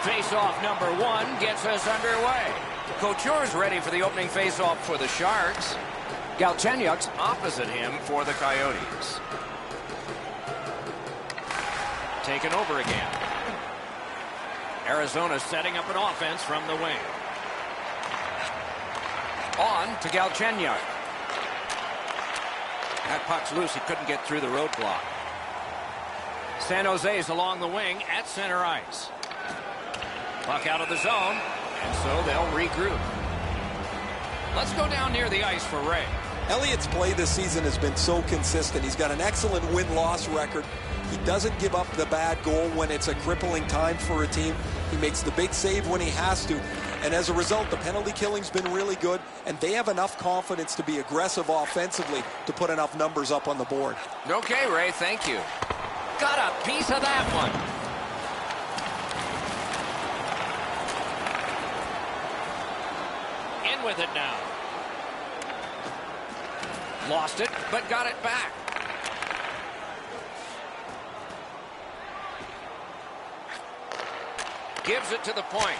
Face-off number 1 gets us underway. Couture's ready for the opening face-off for the Sharks. Galchenyuk's opposite him for the Coyotes. Taken over again. Arizona setting up an offense from the wing. On to Galchenyuk. That puck's loose. He couldn't get through the roadblock. San Jose's along the wing at center ice. Puck out of the zone, and so they'll regroup. Let's go down near the ice for Ray. Elliott's play this season has been so consistent. He's got an excellent win-loss record. He doesn't give up the bad goal when it's a crippling time for a team. He makes the big save when he has to. And as a result, the penalty killing's been really good, and they have enough confidence to be aggressive offensively to put enough numbers up on the board. Okay, Ray, thank you. Got a piece of that one. In with it now. Lost it, but got it back. Gives it to the point.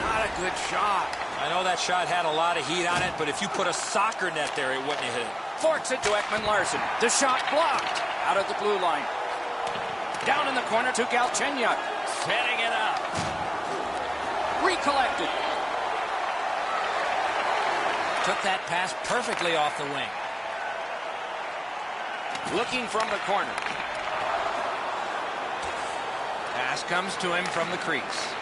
Not a good shot. I know that shot had a lot of heat on it, but if you put a soccer net there, it wouldn't have hit it. Forks it to Ekman-Larsson. The shot blocked out of the blue line. Down in the corner to Galchenyuk. Setting it up. Recollected. Took that pass perfectly off the wing. Looking from the corner. Pass comes to him from the crease.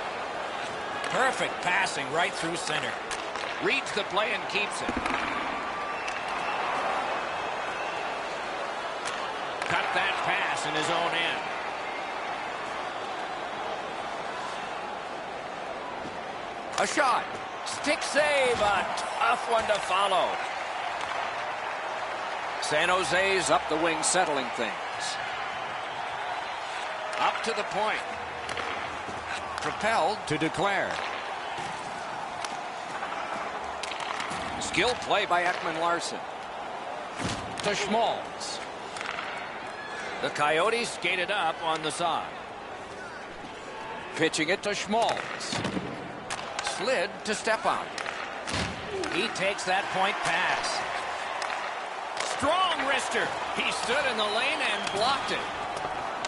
Perfect passing right through center. Reads the play and keeps it. Cut that pass in his own end. A shot. Stick save. A tough one to follow. San Jose's up the wing settling things. Up to the point. Propelled to declare. Skill play by Ekman-Larsson. To Schmaltz. The Coyotes skated up on the side. Pitching it to Schmaltz. Slid to Stepan. He takes that point pass. Strong wrister. He stood in the lane and blocked it.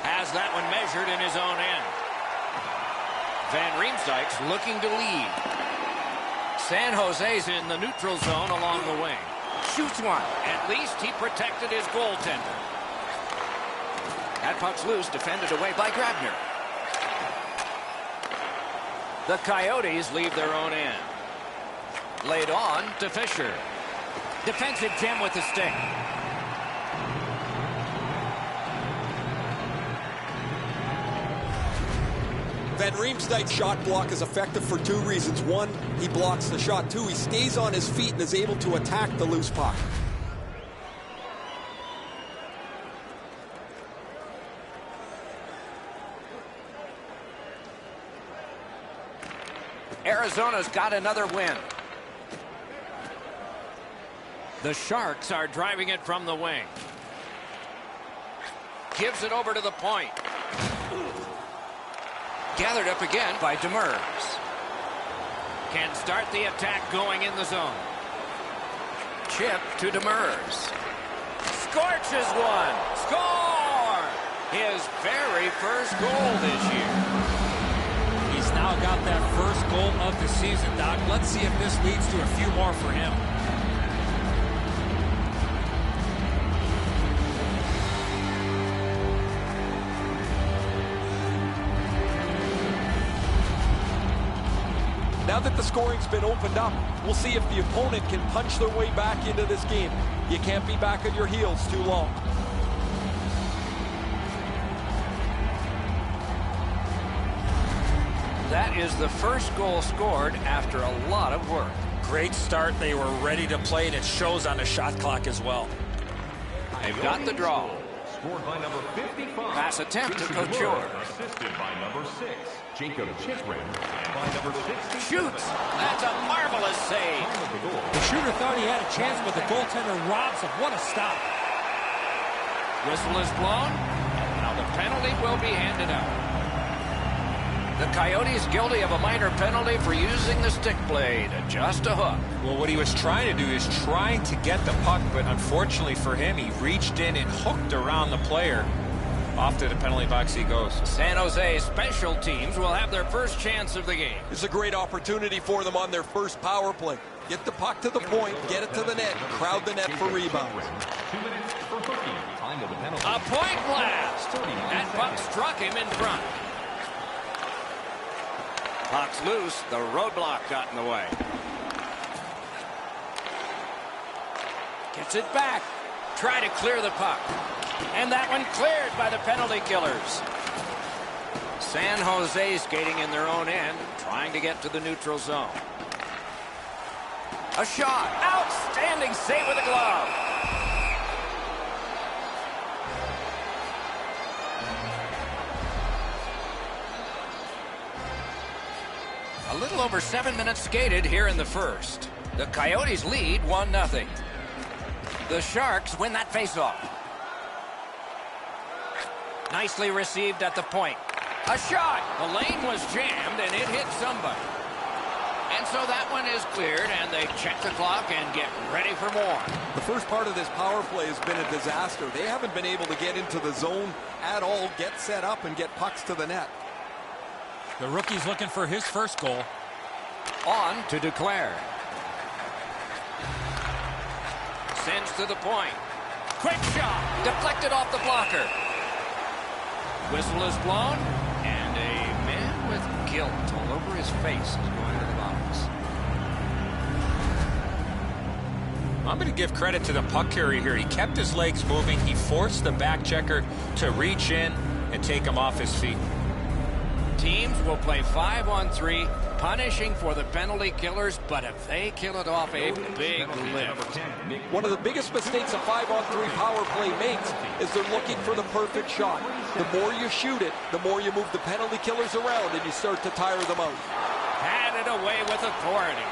Has that one measured in his own end. Van Riemsdyk's looking to lead. San Jose's in the neutral zone along the wing. Shoots one. At least he protected his goaltender. That puck's loose, defended away by Grabner. The Coyotes leave their own end. Laid on to Fisher. Defensive gem with the stick. Van Riemsdyk's shot block is effective for two reasons. One, he blocks the shot. Two, he stays on his feet and is able to attack the loose puck. Arizona's got another win. The Sharks are driving it from the wing. Gives it over to the point. Gathered up again by Demers. Can start the attack going in the zone. Chip to Demers. Scorches one. Score! His very first goal this year. He's now got that first goal of the season, Doc. Let's see if this leads to a few more for him. Now that the scoring's been opened up, we'll see if the opponent can punch their way back into this game. You can't be back on your heels too long. That is the first goal scored after a lot of work. Great start. They were ready to play, and it shows on the shot clock as well. They've got the draw. Scored by number 55. Pass attempt to Couture. Assisted by number 6, Jacob Chikrin. And by number 60. Shoots. That's a marvelous save. The shooter thought he had a chance, but the goaltender robs him. What a stop. Whistle is blown. Now the penalty will be handed out. The Coyotes guilty of a minor penalty for using the stick blade. Just a hook. Well, what he was trying to do is trying to get the puck, but unfortunately for him, he reached in and hooked around the player. Off to the penalty box he goes. San Jose special teams will have their first chance of the game. It's a great opportunity for them on their first power play. Get the puck to the point, get it to the net, crowd the net for rebounds. 2 minutes for hooking. Time of the penalty. A point blast. That puck struck him in front. Puck's loose. The roadblock got in the way. Gets it back. Try to clear the puck. And that one cleared by the penalty killers. San Jose skating in their own end, trying to get to the neutral zone. A shot. Outstanding save with a glove. A little over 7 minutes skated here in the first. The Coyotes lead 1-0. The Sharks win that faceoff. Nicely received at the point. A shot. The lane was jammed and it hit somebody. And so that one is cleared and they check the clock and get ready for more. The first part of this power play has been a disaster. They haven't been able to get into the zone at all, get set up, and get pucks to the net. The rookie's looking for his first goal. On to declare. Sends to the point. Quick shot. Deflected off the blocker. Whistle is blown, and a man with guilt all over his face is going to the box. I'm going to give credit to the puck carrier here. He kept his legs moving. He forced the back checker to reach in and take him off his feet. Teams will play 5-on-3, punishing for the penalty killers, but if they kill it off, a big lift. One of the biggest mistakes a 5-on-3 power play makes is they're looking for the perfect shot. The more you shoot it, the more you move the penalty killers around and you start to tire them out. Had it away with authority.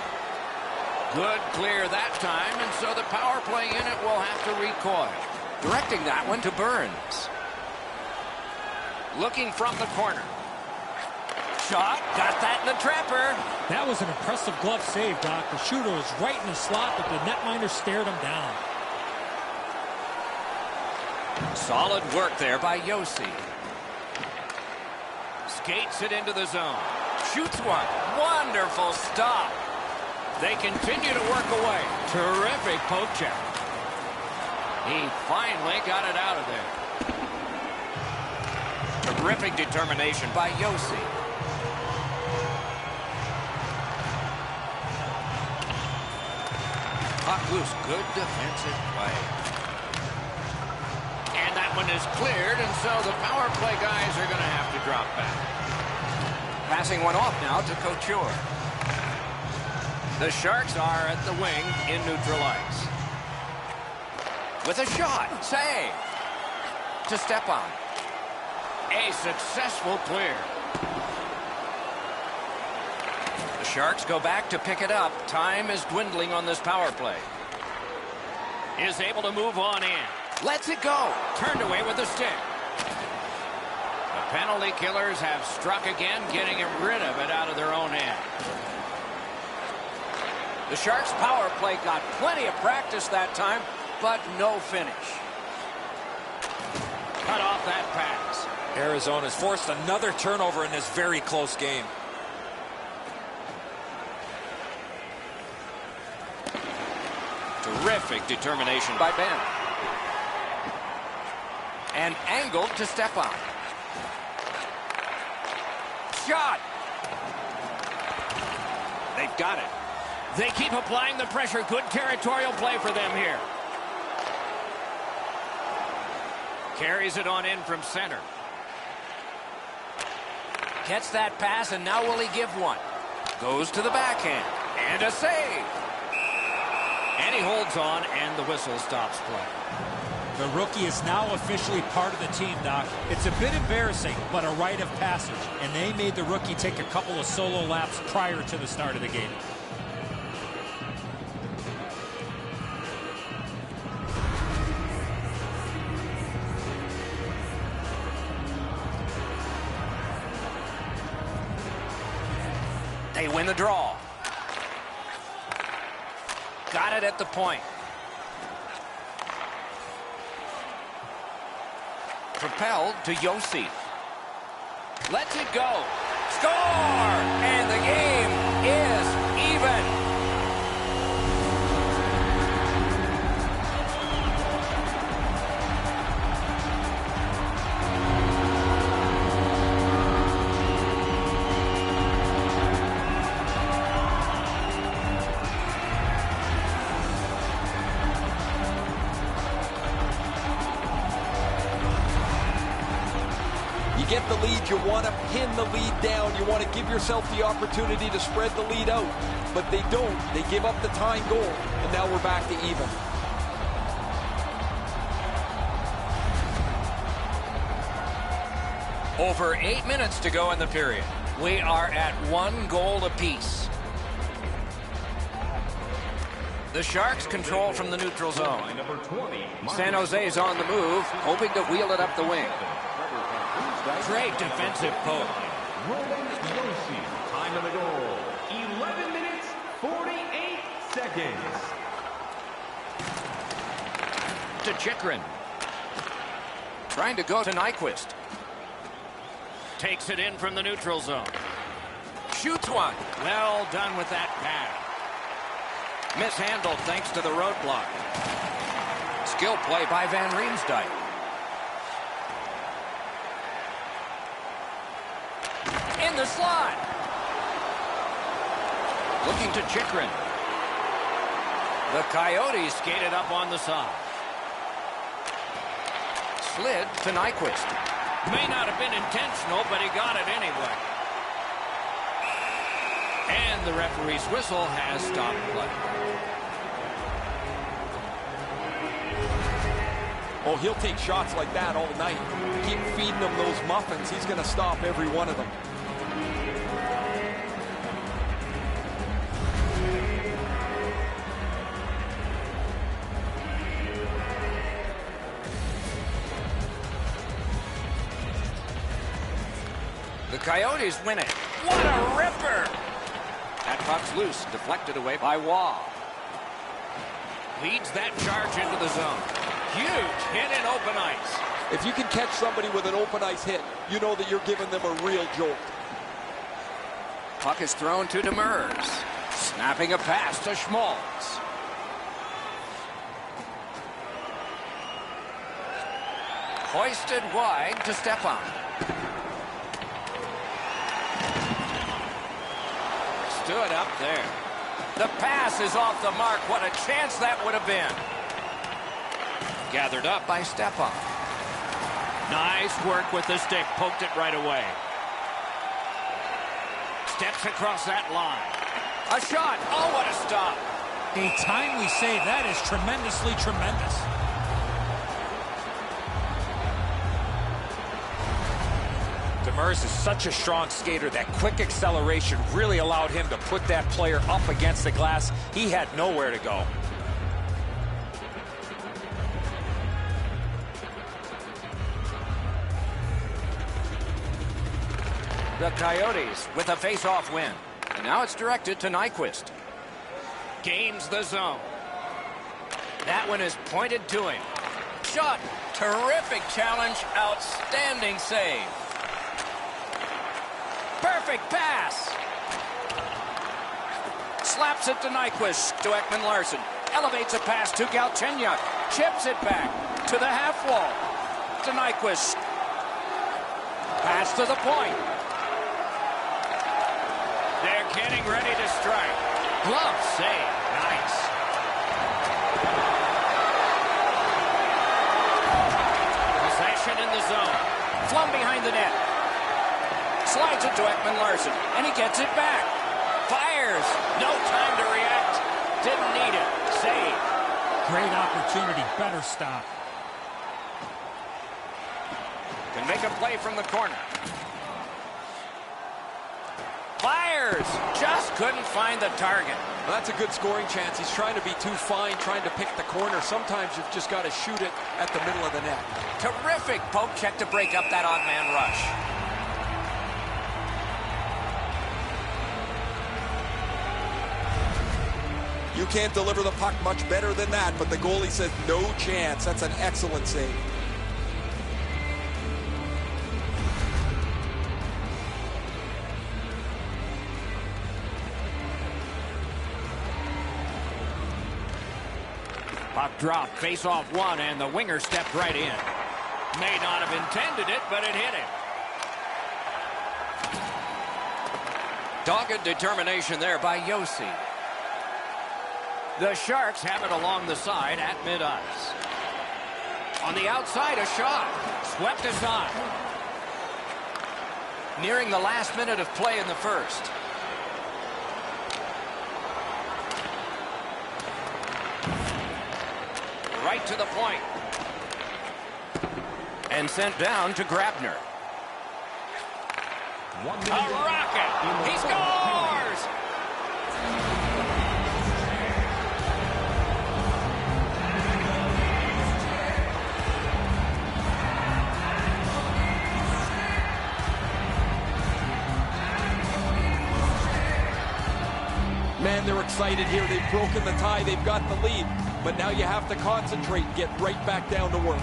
Good clear that time, and so the power play unit will have to recoil. Directing that one to Burns. Looking from the corner. Shot, got that in the trapper. That was an impressive glove save, Doc. The shooter was right in the slot, but the netminder stared him down. Solid work there by Yossi. Skates it into the zone. Shoots one. Wonderful stop. They continue to work away. Terrific poke check. He finally got it out of there. Terrific determination by Yossi. Puck loose. Good defensive play. And that one is cleared, and so the power play guys are going to have to drop back. Passing one off now to Couture. The Sharks are at the wing in neutral ice. With a shot. Save. To step on. A successful clear. The Sharks go back to pick it up. Time is dwindling on this power play. Is able to move on in. Lets it go. Turned away with the stick. The penalty killers have struck again, getting rid of it out of their own end. The Sharks' power play got plenty of practice that time, but no finish. Cut off that pass. Arizona's forced another turnover in this very close game. Terrific determination by Ben. And angled to step on. Shot. They've got it. They keep applying the pressure. Good territorial play for them here. Carries it on in from center. Gets that pass, and now will he give one? Goes to the backhand. And a save. And he holds on, and the whistle stops play. The rookie is now officially part of the team, Doc. It's a bit embarrassing, but a rite of passage. And they made the rookie take a couple of solo laps prior to the start of the game. They win the draw. Got it at the point. Propelled to Yossi. Lets it go. Score! And the game is even. You get the lead, you want to pin the lead down, you want to give yourself the opportunity to spread the lead out, but they don't. They give up the tying goal, and now we're back to even. Over 8 minutes to go in the period. We are at 1 goal apiece. The Sharks control from the neutral zone. San Jose's on the move, hoping to wheel it up the wing. Great defensive poke. Time of the goal, 11 minutes, 48 seconds. To Chikrin. Trying to go to Nyquist. Takes it in from the neutral zone. Shoots one. Well done with that pass. Mishandled thanks to the roadblock. Skill play by Van Riemsdyk. In the slot. Looking to Chikrin. The Coyotes skated up on the side. Slid to Nyquist. May not have been intentional, but he got it anyway. And the referee's whistle has stopped play. Oh, he'll take shots like that all night. Keep feeding him those muffins. He's going to stop every one of them. The Coyotes win it. What a ripper! That puck's loose, deflected away by Waugh. Leads that charge into the zone. Huge hit in open ice. If you can catch somebody with an open ice hit, you know that you're giving them a real jolt. Puck is thrown to Demers. Snapping a pass to Schmaltz. Hoisted wide to Stepan. Stood up there. The pass is off the mark. What a chance that would have been. Gathered up by Stepan. Nice work with the stick. Poked it right away. Steps across that line. A shot. Oh, what a stop. A timely save. That is tremendously tremendous. Demers is such a strong skater. That quick acceleration really allowed him to put that player up against the glass. He had nowhere to go. The Coyotes with a face-off win. And now it's directed to Nyquist. Gains the zone. That one is pointed to him. Shot. Terrific challenge. Outstanding save. Perfect pass. Slaps it to Nyquist. To Ekman-Larsson. Elevates a pass to Galchenyuk. Chips it back to the half wall. To Nyquist. Pass to the point. They're getting ready to strike. Glove save. Nice. Possession in the zone. Flung behind the net. Slides it to Ekman-Larsson, and he gets it back. Fires. No time to react. Didn't need it. Save. Great opportunity. Better stop. Can make a play from the corner. Fires. Just couldn't find the target. Well, that's a good scoring chance. He's trying to be too fine, trying to pick the corner. Sometimes you've just got to shoot it at the middle of the net. Terrific poke check to break up that odd man rush. You can't deliver the puck much better than that, but the goalie says no chance. That's an excellent save. Puck drop, face-off one, and the winger stepped right in. May not have intended it, but it hit him. Dogged determination there by Yossi. The Sharks have it along the side at mid-ice. On the outside, a shot. Swept aside. Nearing the last minute of play in the first. Right to the point. And sent down to Grabner. A rocket! He scores! Man, they're excited here. They've broken the tie. They've got the lead. But now you have to concentrate and get right back down to work.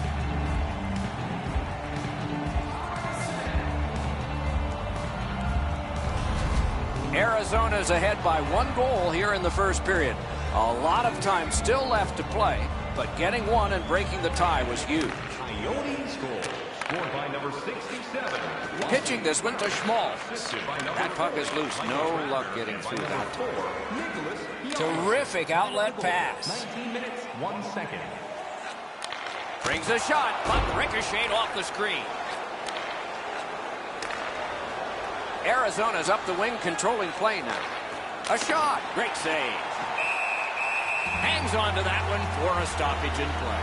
Arizona's ahead by 1 goal here in the first period. A lot of time still left to play, but getting one and breaking the tie was huge. Coyotes goal, scored by number 67. Pitching this one to Schmaltz. That puck is loose. No luck getting through that. Terrific outlet pass. 19 minutes, 1 second. Brings a shot. Puck ricocheted off the screen. Arizona's up the wing, controlling play now. A shot. Great save. Hangs on to that one for a stoppage in play.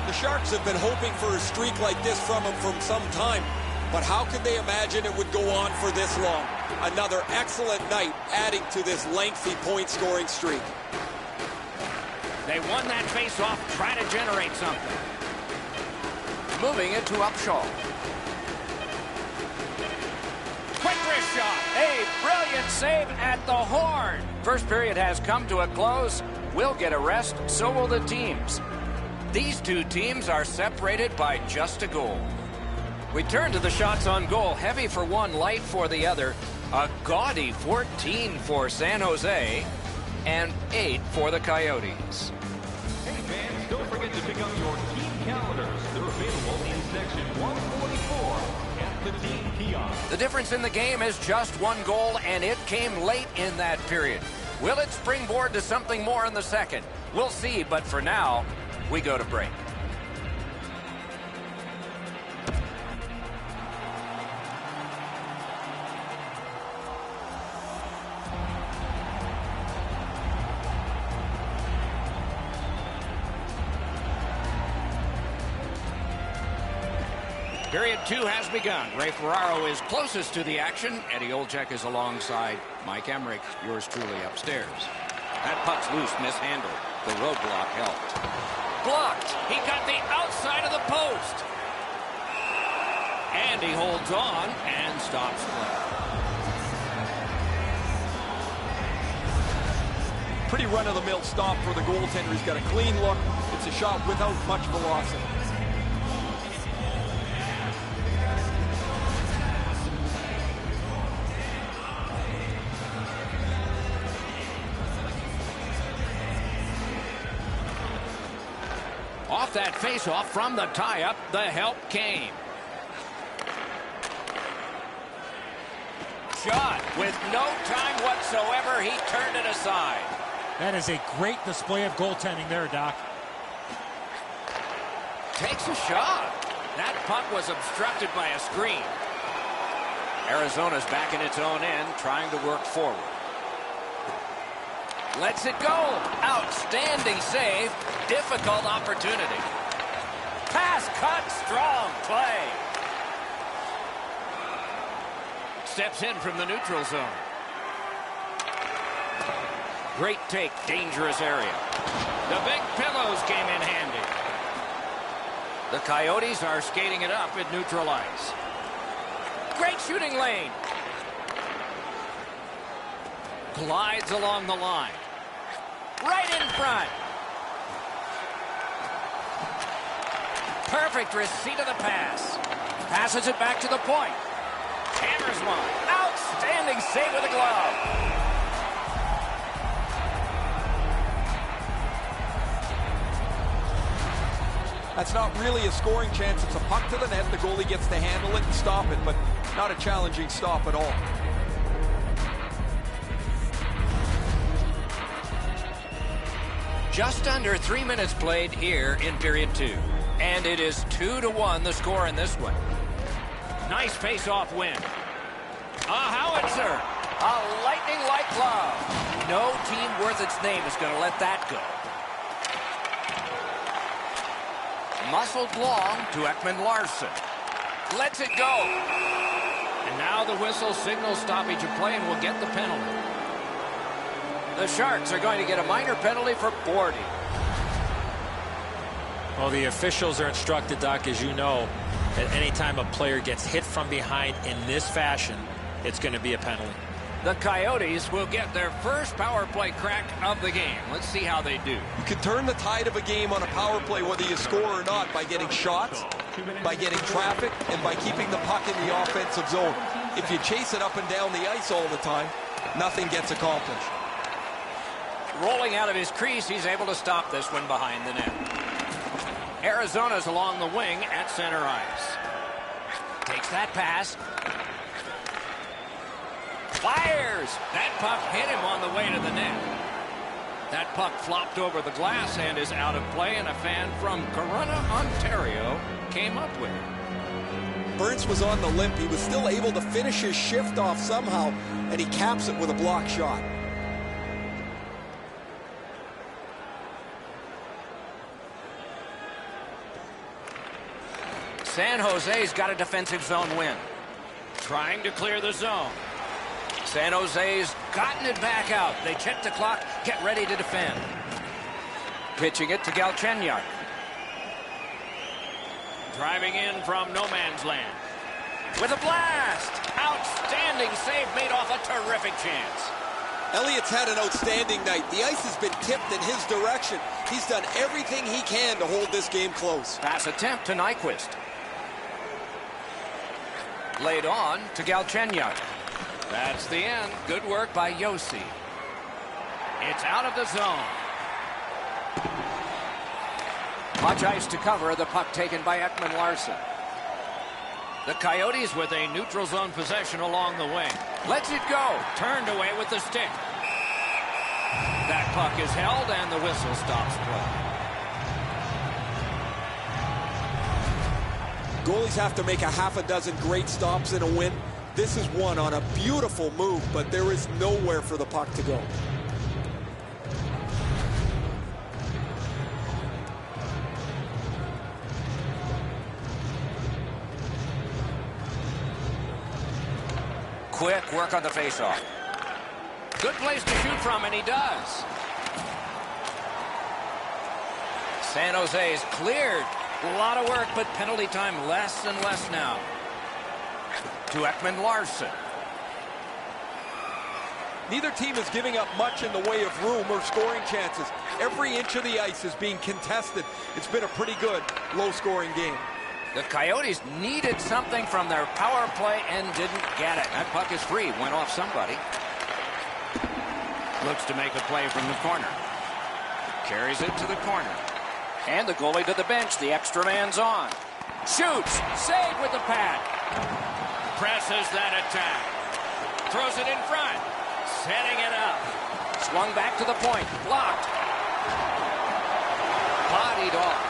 The Sharks have been hoping for a streak like this from him for some time. But how could they imagine it would go on for this long? Another excellent night adding to this lengthy point-scoring streak. They won that face-off, trying to generate something. Moving it to Upshaw. Quick wrist shot. A brilliant save at the horn. First period has come to a close. We'll get a rest, so will the teams. These two teams are separated by just a goal. We turn to the shots on goal. Heavy for one, light for the other. A gaudy 14 for San Jose and 8 for the Coyotes. Hey fans, don't forget to pick up your team calendars. They're available in section 144 at the team kiosk. The difference in the game is just 1 goal, and it came late in that period. Will it springboard to something more in the second? We'll see, but for now, we go to break. Period 2 has begun. Ray Ferraro is closest to the action. Eddie Olczyk is alongside Mike Emmerich, yours truly upstairs. That puck's loose, mishandled. The roadblock helped. Blocked. He got the outside of the post. And he holds on and stops play. Pretty run-of-the-mill stop for the goaltender. He's got a clean look. It's a shot without much velocity. Off that face-off from the tie-up, the help came. Shot with no time whatsoever. He turned it aside. That is a great display of goaltending there, Doc. Takes a shot. That puck was obstructed by a screen. Arizona's back in its own end, trying to work forward. Lets it go. Outstanding save. Difficult opportunity. Pass cut. Strong play. Steps in from the neutral zone. Great take. Dangerous area. The big pillows came in handy. The Coyotes are skating it up at neutral ice. Great shooting lane. Glides along the line. right in front. Perfect receipt of the pass. Passes it back to the point. Hammers one. Outstanding save with a glove. That's not really a scoring chance. It's a puck to the net. The goalie gets to handle it and stop it, but not a challenging stop at all. Just under 3 minutes played here in period 2. And it is 2-1 the score in this one. Nice face-off win. A howitzer. A lightning-like glove. No team worth its name is going to let that go. Muscled long to Ekman-Larsson. Lets it go. And now the whistle signals stoppage of play and will get the penalty. The Sharks are going to get a minor penalty for boarding. Well, the officials are instructed, Doc, as you know, that any time a player gets hit from behind in this fashion, it's going to be a penalty. The Coyotes will get their first power play crack of the game. Let's see how they do. You can turn the tide of a game on a power play, whether you score or not, by getting shots, by getting traffic, and by keeping the puck in the offensive zone. If you chase it up and down the ice all the time, nothing gets accomplished. Rolling out of his crease, he's able to stop this one behind the net. Arizona's along the wing at center ice. Takes that pass. Fires! That puck hit him on the way to the net. That puck flopped over the glass and is out of play, and a fan from Corunna, Ontario, came up with it. Burns was on the limp. He was still able to finish his shift off somehow, and he caps it with a block shot. San Jose's got a defensive zone win. Trying to clear the zone. San Jose's gotten it back out. They check the clock, get ready to defend. Pitching it to Galchenyuk. Driving in from no man's land. With a blast! Outstanding save made off a terrific chance. Elliott's had an outstanding night. The ice has been tipped in his direction. He's done everything he can to hold this game close. Pass attempt to Nyquist. Laid on to Galchenyuk. That's the end. Good work by Yossi. It's out of the zone. Much ice to cover. The puck taken by Ekman-Larsson. The Coyotes with a neutral zone possession along the wing. Lets it go. Turned away with the stick. That puck is held and the whistle stops play. Goalies have to make a half a dozen great stops in a win. This is one on a beautiful move, but there is nowhere for the puck to go. Quick work on the faceoff. Good place to shoot from, and he does. San Jose's cleared. A lot of work, but penalty time less and less now. To Ekman-Larsson. Neither team is giving up much in the way of room or scoring chances. Every inch of the ice is being contested. It's been a pretty good, low-scoring game. The Coyotes needed something from their power play and didn't get it. That puck is free. Went off somebody. Looks to make a play from the corner. Carries it to the corner. And the goalie to the bench. The extra man's on. Shoots. Saved with the pad. Presses that attack. Throws it in front. Setting it up. Swung back to the point. Blocked. Bodied off.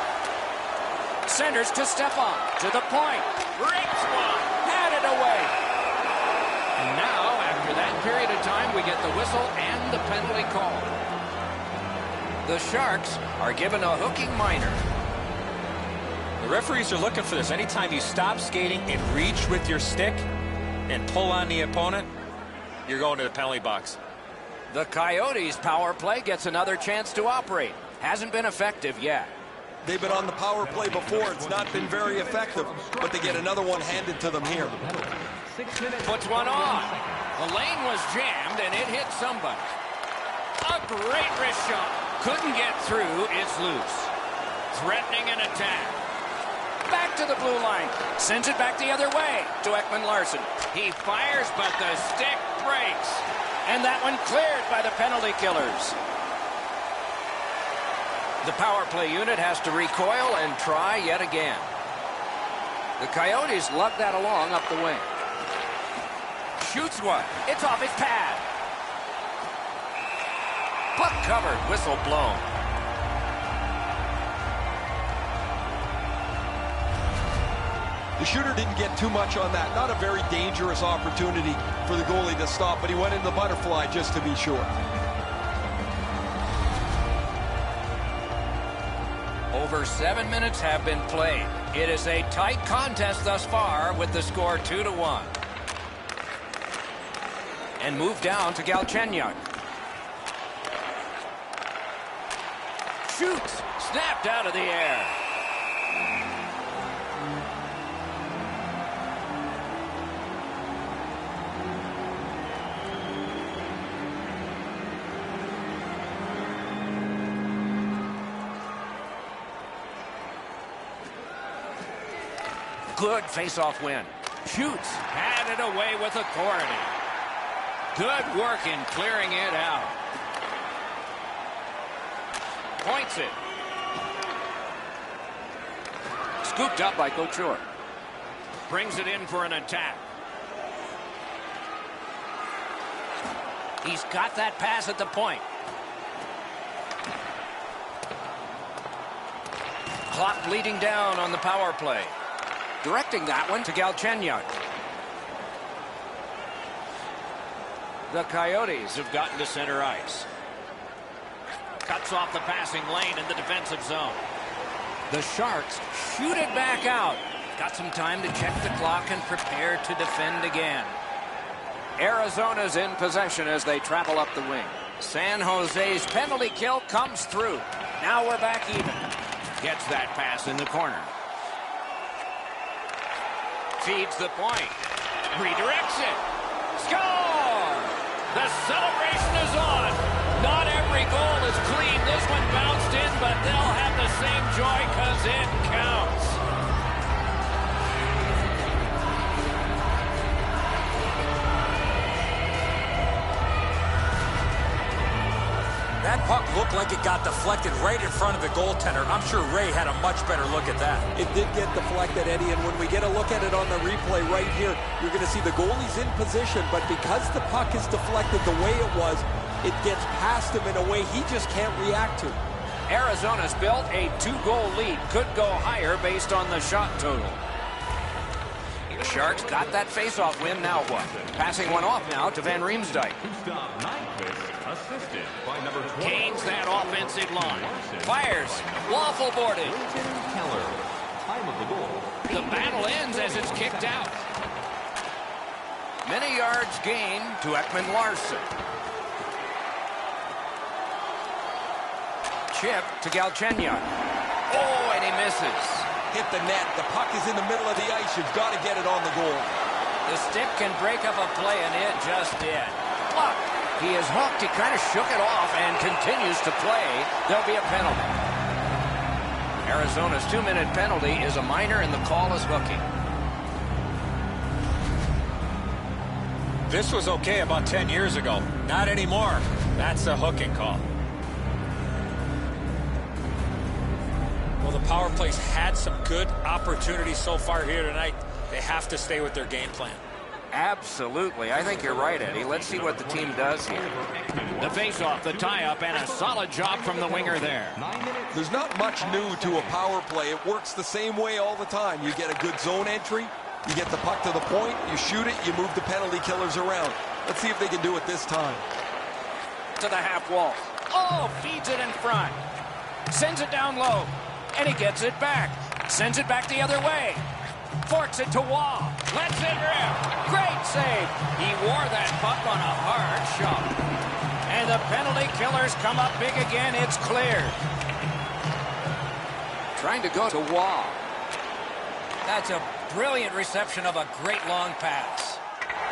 Centers to Stepan. To the point. Breaks one. Had it away. And now, after that period of time, we get the whistle and the penalty call. The Sharks are given a hooking minor. The referees are looking for this. Anytime you stop skating and reach with your stick and pull on the opponent, you're going to the penalty box. The Coyotes' power play gets another chance to operate. Hasn't been effective yet. They've been on the power play before. It's not been very effective, but they get another one handed to them here. Puts one on. The lane was jammed, and it hit somebody. A great wrist shot. Couldn't get through. It's loose. Threatening an attack. Back to the blue line. Sends it back the other way to Ekman-Larsson. He fires, but the stick breaks. And that one cleared by the penalty killers. The power play unit has to recoil and try yet again. The Coyotes lug that along up the wing. Shoots one. It's off his pad. Puck covered. Whistle blown. The shooter didn't get too much on that. Not a very dangerous opportunity for the goalie to stop, but he went in the butterfly just to be sure. Over 7 minutes have been played. It is a tight contest thus far with the score 2-1. And move down to Galchenyuk. Shoots. Snapped out of the air. Good face-off win. Shoots. Had it away with authority. Good work in clearing it out. Points it. Scooped up by Couture. Brings it in for an attack. He's got that pass at the point. Clock bleeding down on the power play. Directing that one to Galchenyuk. The Coyotes have gotten to center ice. Cuts off the passing lane in the defensive zone. The Sharks shoot it back out. Got some time to check the clock and prepare to defend again. Arizona's in possession as they travel up the wing. San Jose's penalty kill comes through. Now we're back even. Gets that pass in the corner. Feeds the point. Redirects it. Score! The celebration is on. Not every goal is clean. This one bounced in, but they'll have the same joy because it counts. That puck looked like it got deflected right in front of the goaltender. I'm sure Ray had a much better look at that. It did get deflected, Eddie, and when we get a look at it on the replay right here, you're going to see the goalie's in position, but because the puck is deflected the way it was, it gets past him in a way he just can't react to. Arizona's built a 2-goal lead. Could go higher based on the shot total. The Sharks got that face-off win. Now what? Passing one off now to Van Riemsdyk. Assisted by number 12. Gains that offensive line. Fires. Waffle boarded. Keller. Time of the goal. The battle ends as it's kicked out. Many yards gained to Ekman-Larsson. Chip to Galchenyuk. Oh, and he misses. Hit the net. The puck is in the middle of the ice. You've got to get it on the goal. The stick can break up a play, and it just did. Look, he is hooked. He kind of shook it off and continues to play. There'll be a penalty. Arizona's 2-minute penalty is a minor, and the call is hooking. This was okay about 10 years ago. Not anymore. That's a hooking call. Well, the power play's had some good opportunities so far here tonight. They have to stay with their game plan. Absolutely. I think you're right, Eddie. Let's see what the team does here. The face-off, the tie-up, and a solid job from the winger there. There's not much new to a power play. It works the same way all the time. You get a good zone entry, you get the puck to the point, you shoot it, you move the penalty killers around. Let's see if they can do it this time. To the half wall. Oh, feeds it in front. Sends it down low. And he gets it back. Sends it back the other way. Forks it to Wall. Lets it rip. Great save. He wore that puck on a hard shot. And the penalty killers come up big again. It's cleared. Trying to go to Wall. That's a brilliant reception of a great long pass.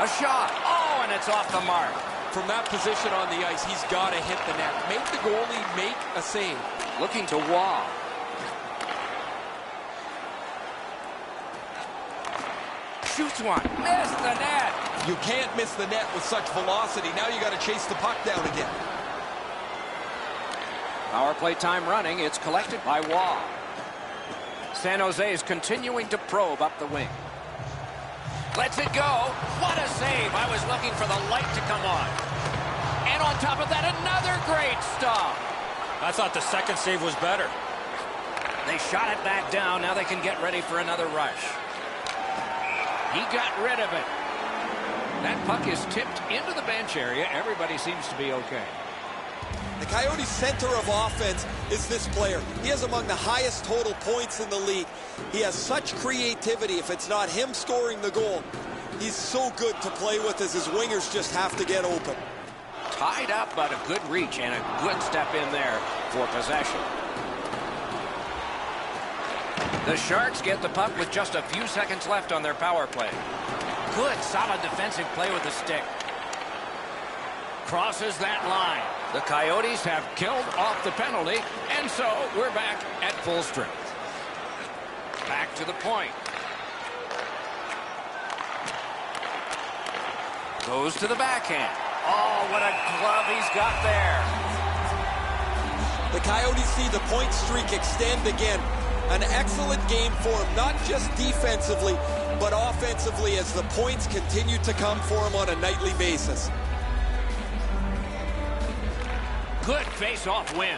A shot. Oh, and it's off the mark. from that position on the ice, he's got to hit the net. Make the goalie make a save. Looking to Waugh. Shoots one. Missed the net. You can't miss the net with such velocity. Now you got to chase the puck down again. Power play time running. It's collected by Waugh. San Jose is continuing to probe up the wing. Lets it go. What a save. I was looking for the light to come on. And on top of that, another great stop. I thought the second save was better. They shot it back down. Now they can get ready for another rush. He got rid of it. That puck is tipped into the bench area. Everybody seems to be okay. The Coyotes' center of offense is this player. He has among the highest total points in the league. He has such creativity. If it's not him scoring the goal, he's so good to play with as his wingers just have to get open. Tied up, but a good reach and a good step in there for possession. The Sharks get the puck with just a few seconds left on their power play. Good, solid defensive play with the stick. Crosses that line. The Coyotes have killed off the penalty, and so we're back at full strength. Back to the point. Goes to the backhand. Oh, what a glove he's got there. The Coyotes see the point streak extend again. An excellent game for him, not just defensively, but offensively as the points continue to come for him on a nightly basis. Good face-off win.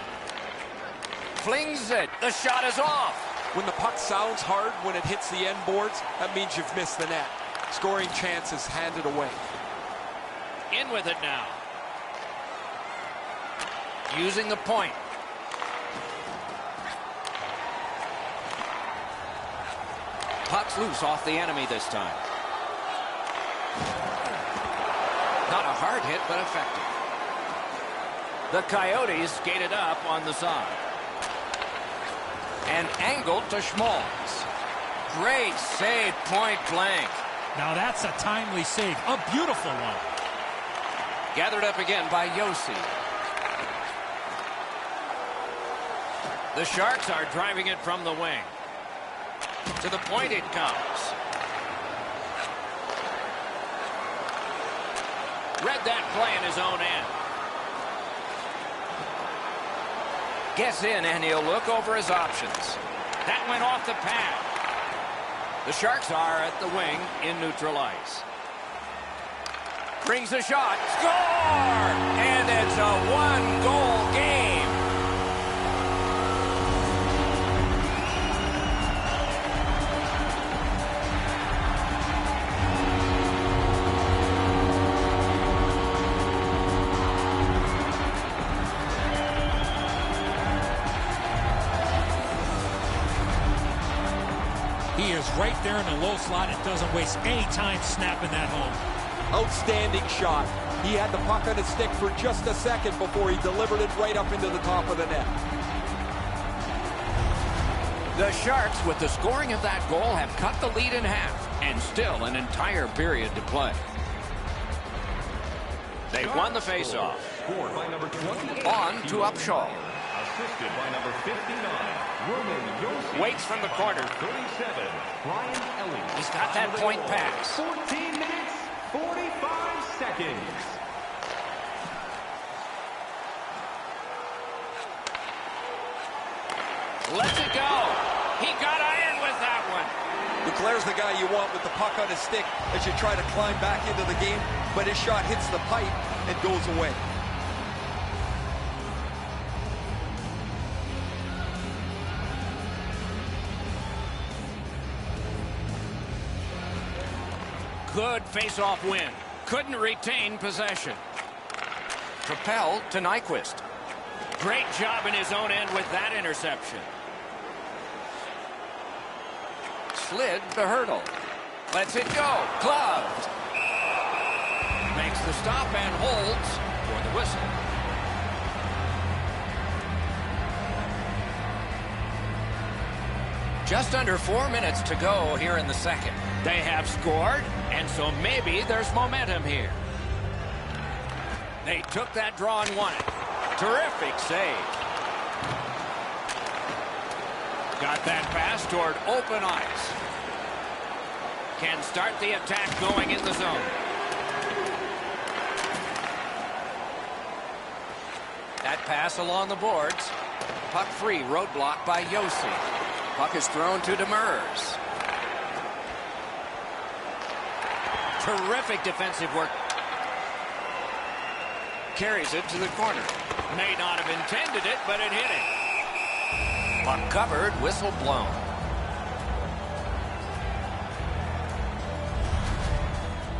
Flings it. The shot is off. When the puck sounds hard when it hits the end boards, that means you've missed the net. Scoring chances handed away. In with it now. Using the point. Puck's loose off the enemy this time. Not a hard hit, but effective. The Coyotes skated up on the side. And angled to Schmaltz. Great save, point blank. Now that's a timely save. A beautiful one. Gathered up again by Yossi. The Sharks are driving it from the wing. To the point it comes. Read that play in his own end. Gets in and he'll look over his options. That went off the pad. The Sharks are at the wing in neutral ice. Brings a shot. Score! And it's a one-goal game. He is right there in the low slot and doesn't waste any time snapping that home. Outstanding shot. He had the puck on his stick for just a second before he delivered it right up into the top of the net. The Sharks, with the scoring of that goal, have cut the lead in half and still an entire period to play. They've won the faceoff. Scored by number 28. On to Upshaw. Assisted by number 59. Roman Yossi. Waits from the corner. 37. Brian Ellie. He's got that point pass. 14 minutes, 45 seconds. Lets it go. He got iron with that one. Leclerc's the guy you want with the puck on his stick as you try to climb back into the game, but his shot hits the pipe and goes away. Good face-off win. Couldn't retain possession. Propelled to Nyquist. Great job in his own end with that interception. Slid the hurdle. Lets it go. Gloved. Makes the stop and holds for the whistle. Just under 4 minutes to go here in the second. They have scored, and so maybe there's momentum here. They took that draw and won it. Terrific save. Got that pass toward open ice. Can start the attack going in the zone. That pass along the boards. Puck free, roadblock by Yossi. Puck is thrown to Demers. Terrific defensive work. Carries it to the corner. May not have intended it, but it hit him. Puck covered, whistle blown.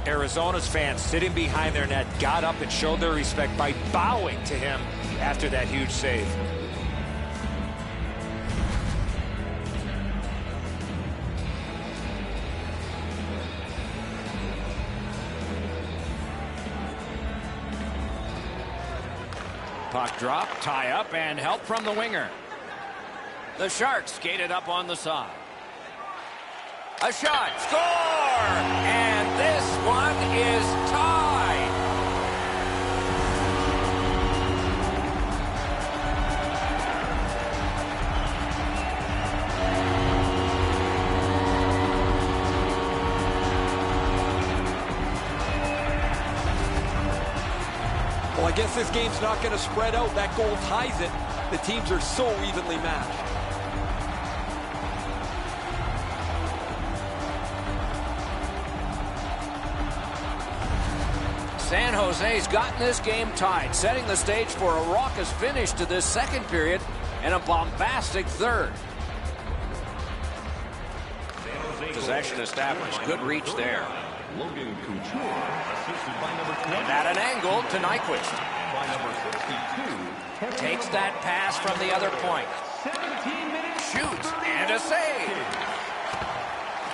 Arizona's fans sitting behind their net got up and showed their respect by bowing to him after that huge save. Puck drop, tie up, and help from the winger. The Sharks skated up on the side. A shot, score! And this one is tied. Well, I guess this game's not going to spread out. That goal ties it. The teams are so evenly matched. San Jose's gotten this game tied, setting the stage for a raucous finish to this second period and a bombastic third. Possession established. Good reach there. And at an angle to Nyquist. Takes that pass from the other point. Shoots and a save.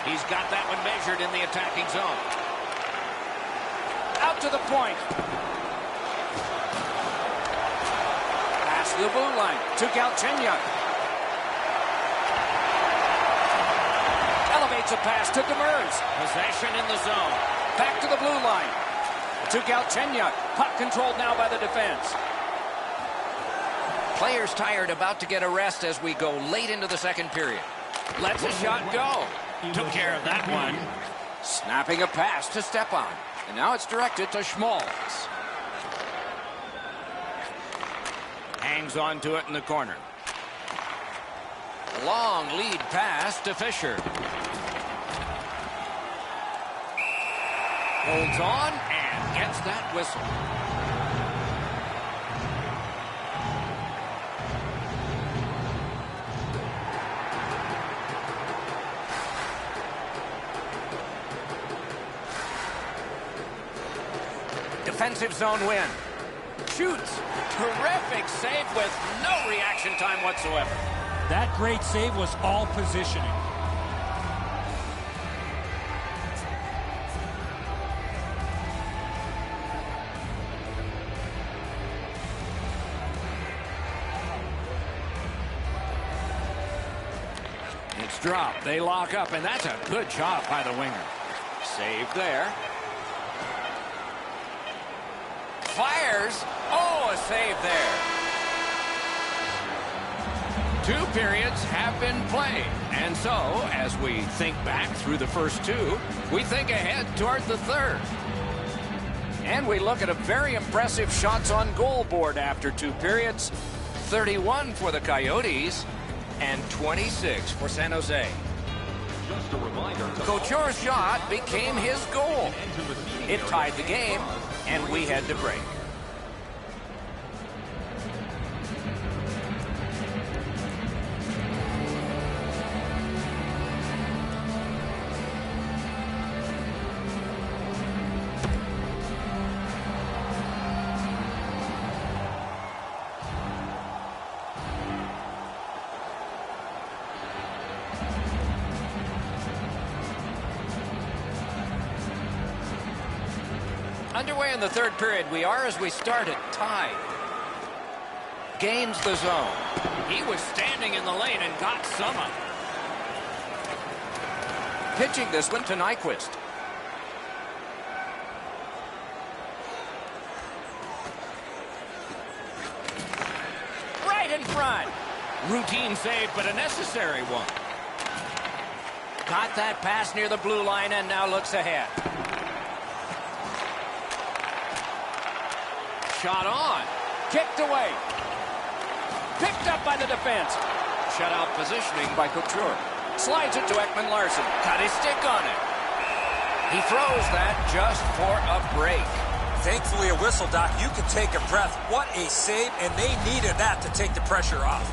He's got that one measured in the attacking zone. Out to the point. Pass the blue line to Galchenyuk. Elevates a pass to Demers. Possession in the zone. Back to the blue line. To Galchenyuk. Puck controlled now by the defense. Players tired, about to get a rest as we go late into the second period. Lets a shot go. Took care of that one. Snapping a pass to Stepan. And now it's directed to Schmaltz. Hangs on to it in the corner. Long lead pass to Fisher. Holds on and gets that whistle. Defensive zone win. Shoots. Terrific save with no reaction time whatsoever. That great save was all positioning. It's dropped. They lock up, and that's a good job by the winger. Save there. Fires. Oh, a save there. 2 periods have been played. And so, as we think back through the first 2, we think ahead toward the third. And we look at a very impressive shots on goal board after 2 periods. 31 for the Coyotes and 26 for San Jose. Just a reminder, Couture's shot became his goal. It tied the game, and we had to break. Underway in the third period. We are, as we started, tied. Gains the zone. He was standing in the lane and got some of it. Pitching this one to Nyquist. in front. Routine save, but a necessary one. Got that pass near the blue line and now looks ahead. Shot on. Kicked away. Picked up by the defense. Shutout positioning by Couture. Slides it to Ekman-Larsson. Got his stick on it. He throws that just for a break. Thankfully, a whistle, Doc. You can take a breath. What a save, and they needed that to take the pressure off.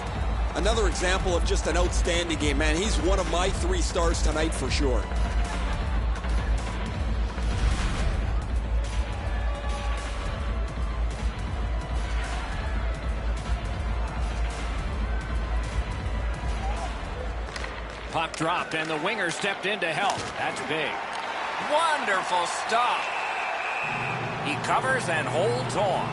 Another example of just an outstanding game, man. He's one of my 3 stars tonight for sure. Puck dropped, and the winger stepped in to help. That's big. Wonderful stop. He covers and holds on.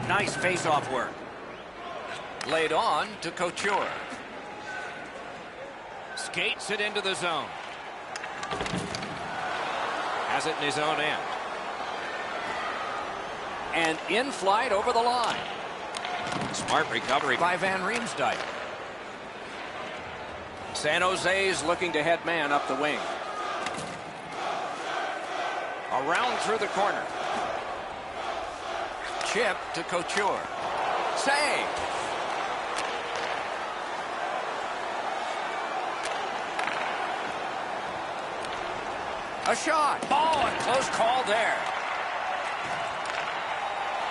Nice face-off work. Laid on to Couture. Skates it into the zone. Has it in his own end. And in flight over the line. Smart recovery by Van Riemsdyk. San Jose's looking to head man up the wing. Around through the corner. Chip to Couture. Save. A shot. Oh, a close call there.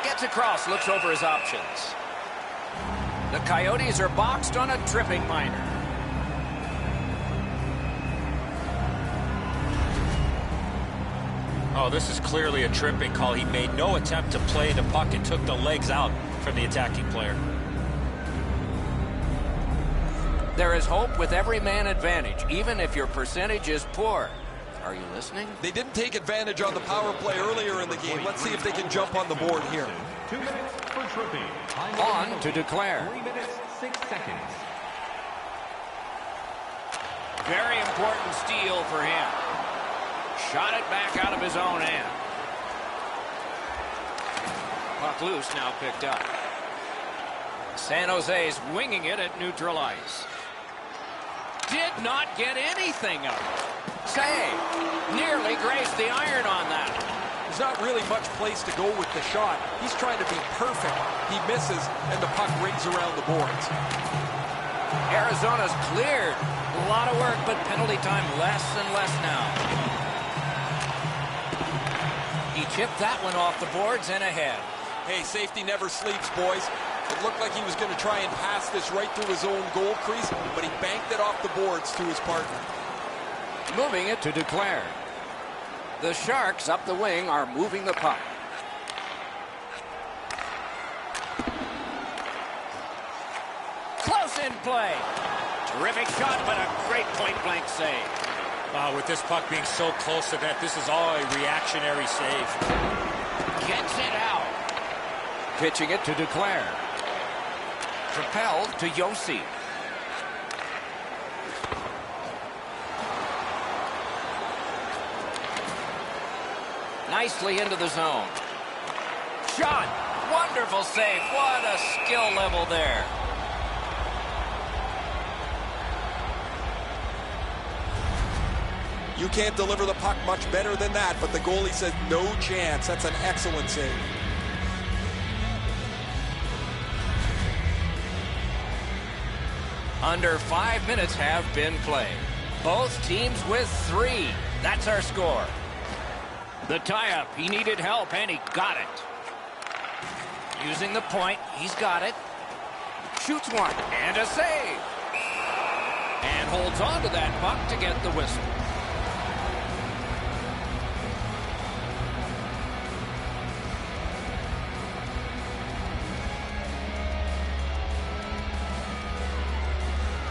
Gets across, looks over his options. The Coyotes are boxed on a tripping minor. Oh, this is clearly a tripping call. He made no attempt to play the puck and took the legs out from the attacking player. There is hope with every man advantage, even if your percentage is poor. Are you listening? They didn't take advantage on the power play earlier in the game. Let's see if they can jump on the board here. 2 minutes for tripping. On to declare. 3 minutes, 6 seconds. Very important steal for him. Shot it back out of his own end. Puck loose, now picked up. San Jose's winging it at neutral ice. Did not get anything of it. Save. Nearly grazed the iron on that. There's not really much place to go with the shot. He's trying to be perfect. He misses, and the puck rings around the boards. Arizona's cleared. A lot of work, but penalty time less and less now. He chipped that one off the boards and ahead. Hey, safety never sleeps, boys. It looked like he was going to try and pass this right through his own goal crease, but he banked it off the boards to his partner. Moving it to declare. The Sharks up the wing are moving the puck. Close in play. Terrific shot, but a great point-blank save. With this puck being so close to that, this is all a reactionary save. Gets it out. Pitching it to declare. Propelled to Yossi. Nicely into the zone. Shot. Wonderful save. What a skill level there. You can't deliver the puck much better than that, but the goalie says no chance. That's an excellent save. Under 5 minutes have been played. Both teams with 3. That's our score. The tie-up, he needed help, and he got it. Using the point, he's got it. Shoots one, and a save. And holds on to that puck to get the whistle.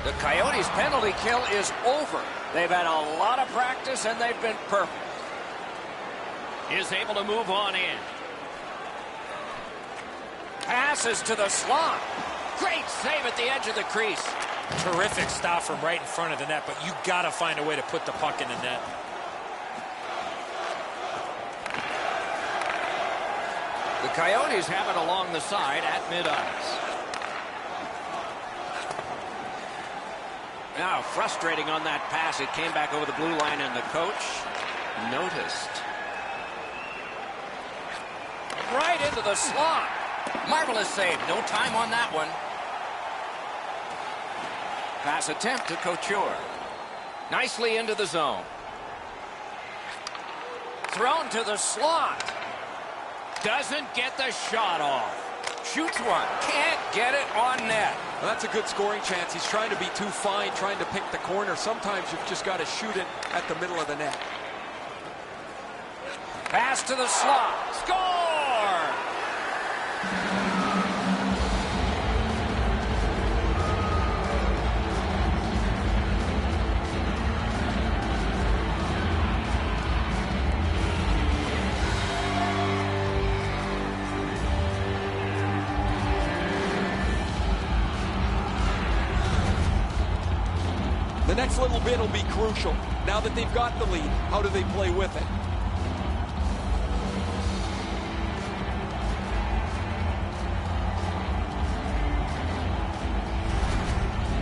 The Coyotes' penalty kill is over. They've had a lot of practice, and they've been perfect. Is able to move on in. Passes to the slot. Great save at the edge of the crease. Terrific stop from right in front of the net, but you got to find a way to put the puck in the net. The Coyotes have it along the side at mid-ice. Now frustrating on that pass. It came back over the blue line, and the coach noticed. Right into the slot. Marvelous save. No time on that one. Pass attempt to Couture. Nicely into the zone. Thrown to the slot. Doesn't get the shot off. Shoots one. Can't get it on net. Well, that's a good scoring chance. He's trying to be too fine, trying to pick the corner. Sometimes you've just got to shoot it at the middle of the net. Pass to the slot. Score! The next little bit will be crucial. Now that they've got the lead, how do they play with it?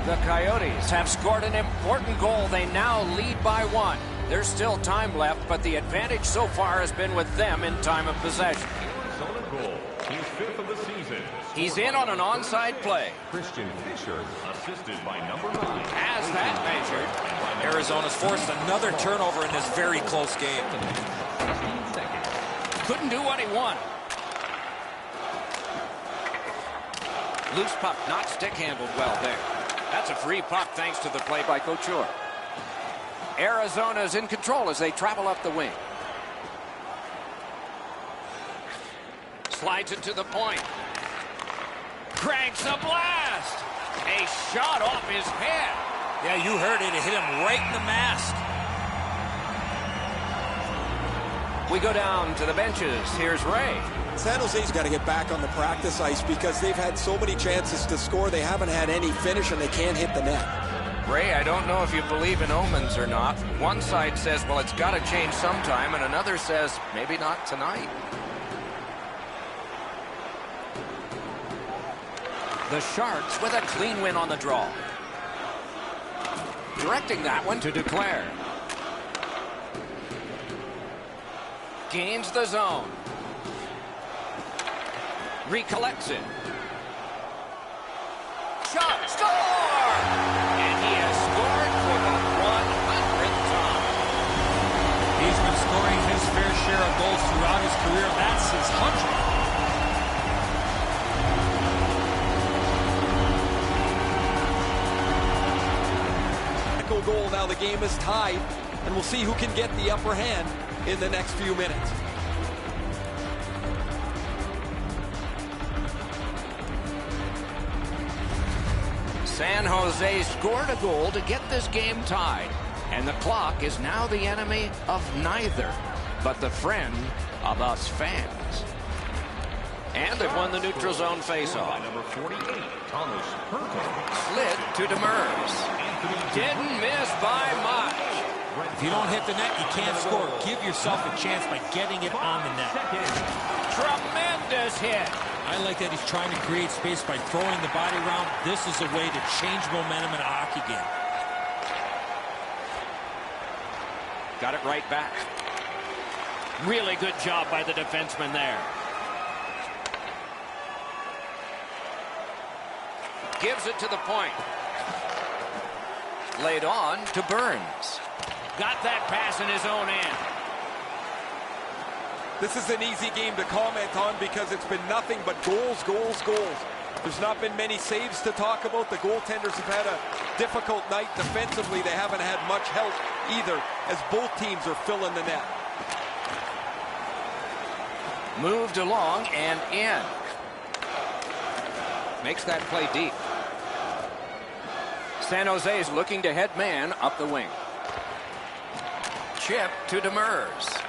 The Coyotes have scored an important goal. They now lead by 1. There's still time left, but the advantage so far has been with them in time of possession. Arizona goal. He's 5th of the season. He's in on an onside play. Christian Fisher, assisted by number 9. Has that measured. Arizona's forced another turnover in this very close game. 16 seconds. Couldn't do what he wanted. Loose puck, not stick handled well there. That's a free puck thanks to the play by Couture. Arizona's in control as they travel up the wing. Slides it to the point. Cranks a blast. A shot off his head. Yeah, you heard it. It hit him right in the mask. We go down to the benches. Here's Ray. San Jose's got to get back on the practice ice because they've had so many chances to score. They haven't had any finish, and they can't hit the net. Ray, I don't know if you believe in omens or not. One side says, well, it's got to change sometime, and another says, maybe not tonight. The Sharks with a clean win on the draw. Directing that one to Duclair. Gains the zone. Recollects it. Shot, score! And he has scored for the 100th time. He's been scoring his fair share of goals throughout his career. That's his 100th. Goal. Now the game is tied, and we'll see who can get the upper hand in the next few minutes. San Jose scored a goal to get this game tied, and the clock is now the enemy of neither, but the friend of us fans. And they've won the neutral zone faceoff. Number 48, Thomas Hertel. Slid to Demers. Didn't miss by much. If you don't hit the net, you can't score. Give yourself a chance by getting it on the net. Tremendous hit. I like that he's trying to create space by throwing the body around. This is a way to change momentum in a hockey game. Got it right back. Really good job by the defenseman there. Gives it to the point. Laid on to Burns. Got that pass in his own end. This is an easy game to comment on because it's been nothing but goals, goals, goals. There's not been many saves to talk about. The goaltenders have had a difficult night defensively. They haven't had much help either as both teams are filling the net. Moved along and in. Makes that play deep. San Jose is looking to head man up the wing. Chip to Demers.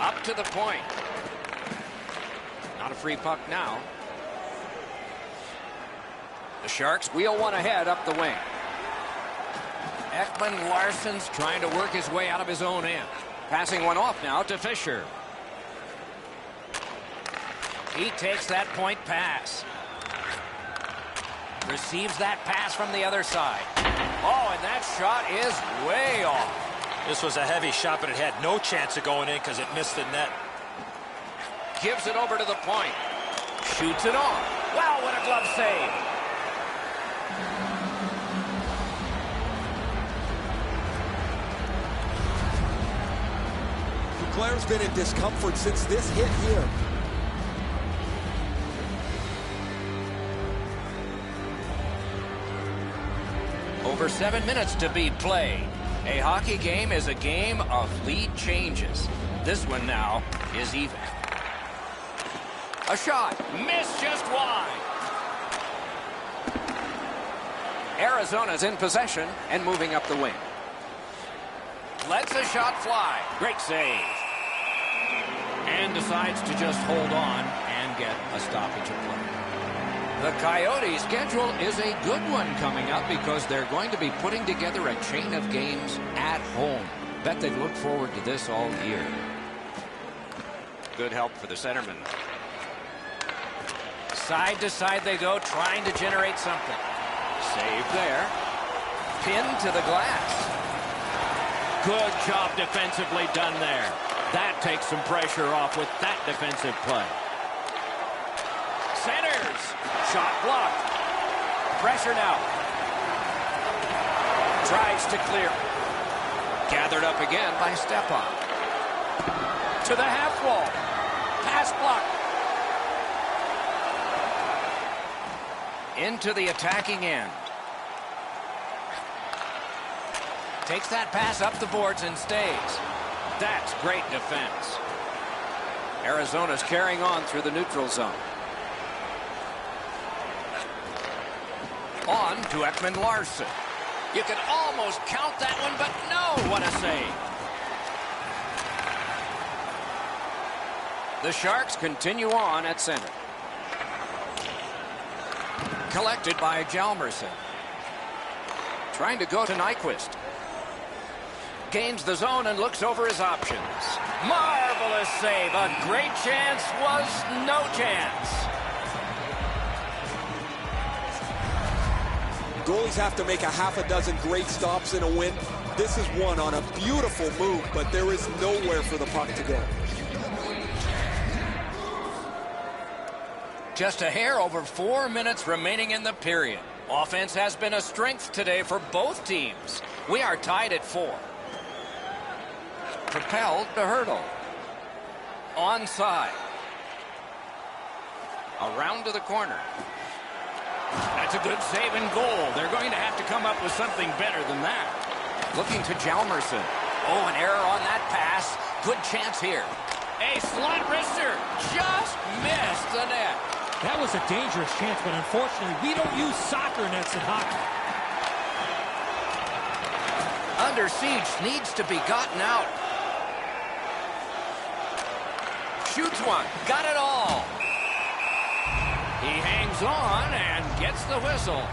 Up to the point. Not a free puck now. The Sharks wheel one ahead up the wing. Ekman Larsson's trying to work his way out of his own end. Passing one off now to Fisher. He takes that point pass. Receives that pass from the other side. Oh, and that shot is way off. This was a heavy shot, but it had no chance of going in because it missed the net. Gives it over to the point. Shoots it on. Wow, what a glove save. Claire's been in discomfort since this hit here. Over 7 minutes to be played. A hockey game is a game of lead changes. This one now is even. A shot. Missed just wide. Arizona's in possession and moving up the wing. Lets a shot fly. Great save. And decides to just hold on and get a stoppage of play. The Coyotes' schedule is a good one coming up because they're going to be putting together a chain of games at home. Bet they've looked forward to this all year. Good help for the centerman. Side to side they go, trying to generate something. Save there. Pinned to the glass. Good job defensively done there. That takes some pressure off with that defensive play. Centers. Shot blocked. Pressure now. Tries to clear. Gathered up again by Stepan. To the half wall. Pass blocked. Into the attacking end. Takes that pass up the boards and stays. That's great defense. Arizona's carrying on through the neutral zone. On to Ekman Larsson. You could almost count that one, but no, what a save. The Sharks continue on at center. Collected by Hjalmarsson. Trying to go to Nyquist. Gains the zone and looks over his options. Marvelous save. A great chance was no chance. Goalies have to make a half a dozen great stops in a win. This is one on a beautiful move, but there is nowhere for the puck to go. Just a hair over 4 minutes remaining in the period. Offense has been a strength today for both teams. We are tied at 4. Propelled to Hurdle. Onside. Around to the corner. That's a good save and goal. They're going to have to come up with something better than that. Looking to Hjalmarsson. Oh, an error on that pass. Good chance here. A slot wrister. Just missed the net. That was a dangerous chance, but unfortunately, we don't use soccer nets in hockey. Under siege, needs to be gotten out. Shoots one, got it all. He hangs on and gets the whistle.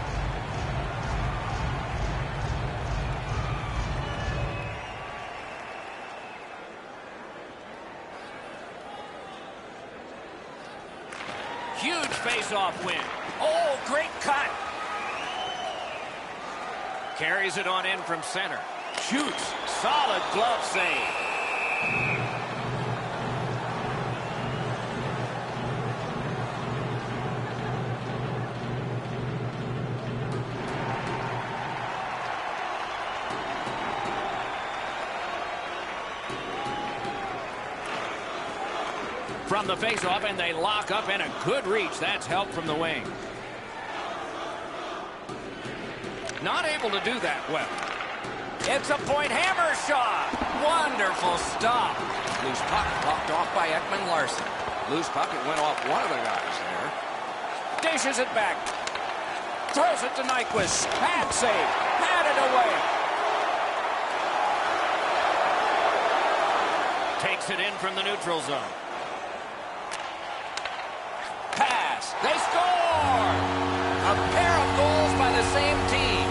Huge face-off win. Oh, great cut. Carries it on in from center. Shoots. Solid glove save. From the face-off, and they lock up, and a good reach. That's help from the wing. Not able to do that well. It's a point hammer shot. Wonderful stop. Loose puck blocked off by Ekman Larsson. Loose puck, it went off one of the guys there. Dishes it back. Throws it to Nyquist. Pad save. Had it away. Takes it in from the neutral zone. pass. They score! A pair of goals by the same team.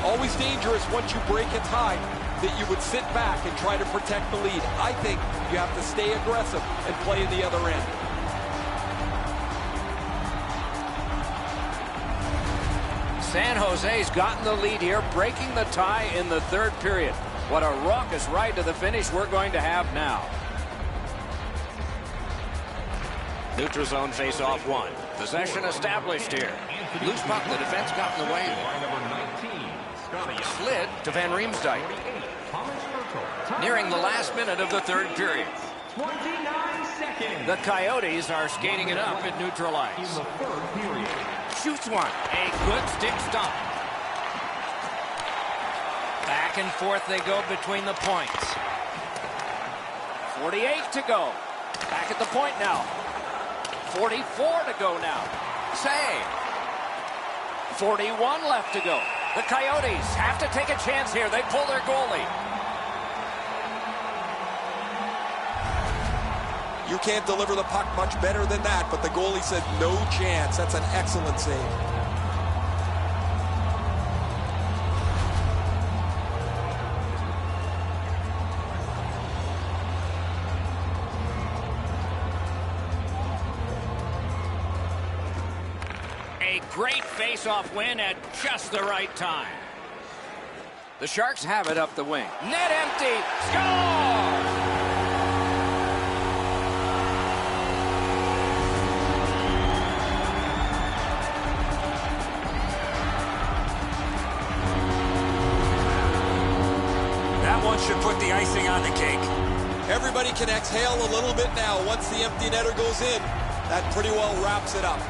Always dangerous once you break a tie that you would sit back and try to protect the lead. I think you have to stay aggressive and play in the other end. San Jose's gotten the lead here, breaking the tie in the third period. What a raucous ride to the finish we're going to have now. Neutral zone face-off one. Possession established here. Loose puck, the defense got in the way. Slid to Van Riemsdyk. Nearing the last minute of the third period. 29 seconds. The Coyotes are skating it up at neutral ice. Shoots one. A good stick stop. Back and forth they go between the points. 48 to go. Back at the point now. 44 to go now. Save. 41 left to go. The Coyotes have to take a chance here. They pull their goalie. You can't deliver the puck much better than that, but the goalie said no chance. That's an excellent save. A great face-off win at just the right time. The Sharks have it up the wing. Net empty. Score! That one should put the icing on the cake. Everybody can exhale a little bit now. Once the empty netter goes in, that pretty well wraps it up.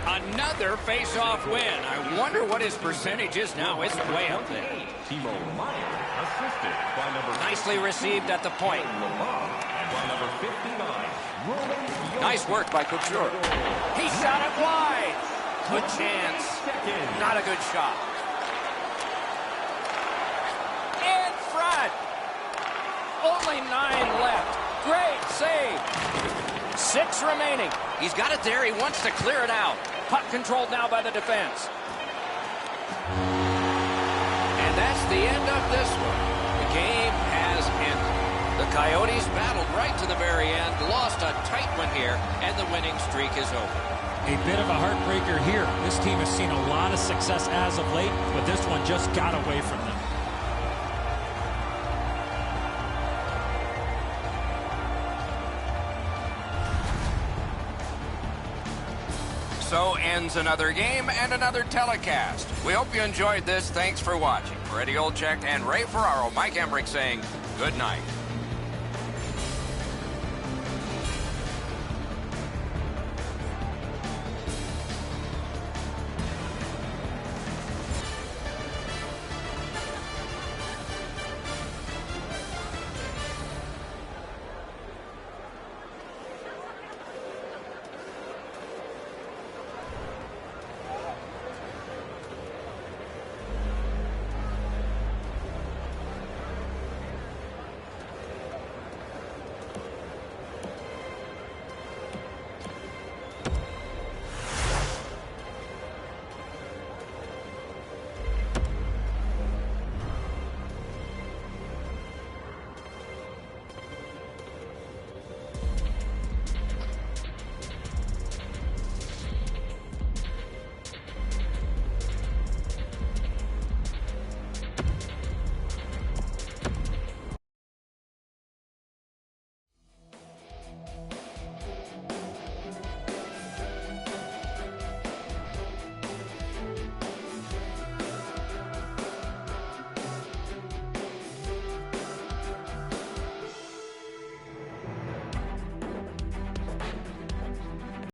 Another face-off win. I wonder what his percentage is now. It's way up there. Timo Meier, assisted by number Nicely received at the point. and by number 59, Nice work by Couture. He shot it wide. Good chance. Not a good shot. In front. Only 9 left. Great save. 6 remaining. He's got it there. He wants to clear it out. Puck controlled now by the defense. And that's the end of this one. The game has ended. The Coyotes battled right to the very end, lost a tight one here, and the winning streak is over. A bit of a heartbreaker here. This team has seen a lot of success as of late, but this one just got away from them. So ends another game and another telecast. We hope you enjoyed this. Thanks for watching. For Eddie Olczyk and Ray Ferraro, Mike Emmerich saying good night.